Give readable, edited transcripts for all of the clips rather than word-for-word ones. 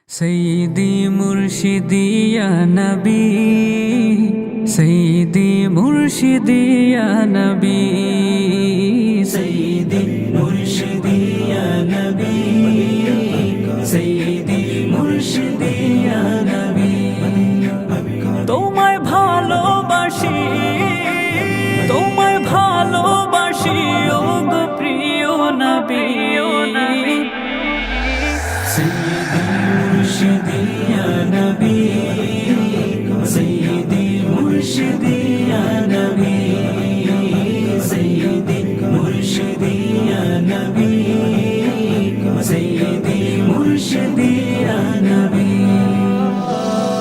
সৈয়দি মুর্শিদি ইয়া নবী, সৈয়দি মুর্শিদি ইয়া নবী, সৈয়দি মুর্শিদি ইয়া নবী, সৈয়দি মুর্শিদি ইয়া নবী। তোমায় ভালোবাসি, তোমায় ভালোবাসি ও গো প্রিয় নবী। সৈয়দি মুর্শিদি ইয়া নবী, সৈয়দি মুর্শিদি ইয়া নবী, সৈয়দি মুর্শিদি ইয়া নবী, সৈয়দি মুর্শিদি ইয়া নবী।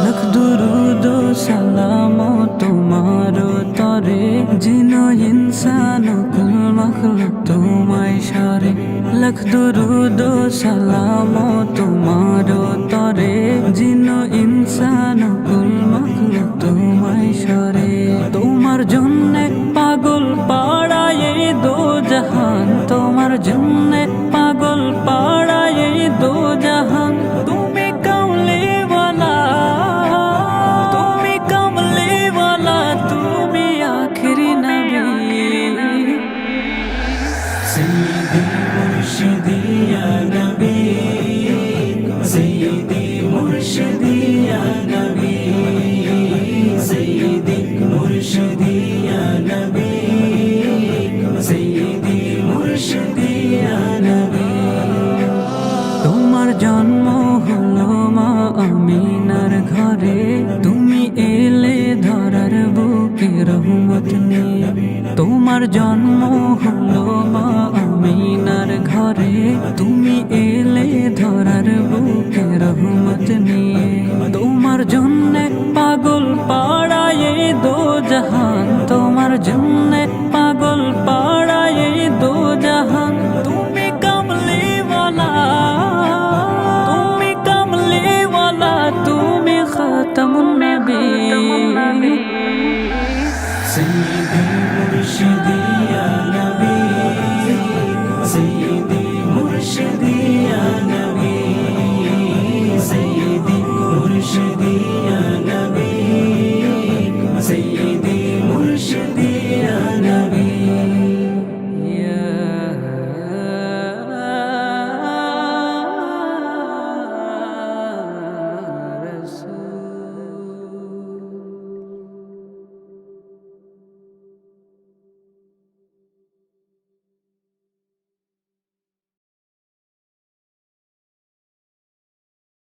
লাখ দুরুদ ও সালাম তোমার তরে, জিনো ইনসান কুল মখলুক তোমায় সারে। লাখ দুরুদ ও সালাম তোমার তরে, জিনো ইনসান কুল মখলুক তোমায় সারে। তোমার জন্যে পাগল পাড়ায় এই দো জাহান, তোমার জন্যে পাগল পাড়ায় এই দো জাহান। তুমি কামলি ওয়ালা, তুমি কামলি ওয়ালা, তুমি আখিরি নবী। সৈয়দি মুর্শিদি ইয়া নবী, সৈয়দি মুর্শিদি ইয়া নবী, সৈয়দি মুর্শিদি ইয়া নবী, সৈয়দি মুর্শিদি ইয়া নবী। তোমার জন্ম হলো মা আমিনার ঘরে, তুমি এলে ধরার বুকে রহমত নিয়ে। তোমার জন্ম হলো মা আমিনার ঘরে, তুমি এলে ধরার বুকে রহমত নিয়ে। তোমার জন্যে পাগল পাড়ায় এই দো জাহান, তোমার জন্যে পাগল পাড়ায় এই দো জাহান। তুমি কামলি ওয়ালা, তুমি কামলি ওয়ালা, তুমি খাতামুন নবী। সৈয়দি মুর্শিদি ইয়া নবী, সৈয়দি মুর্শিদি ইয়া নবী, সৈয়দি মুর্শিদি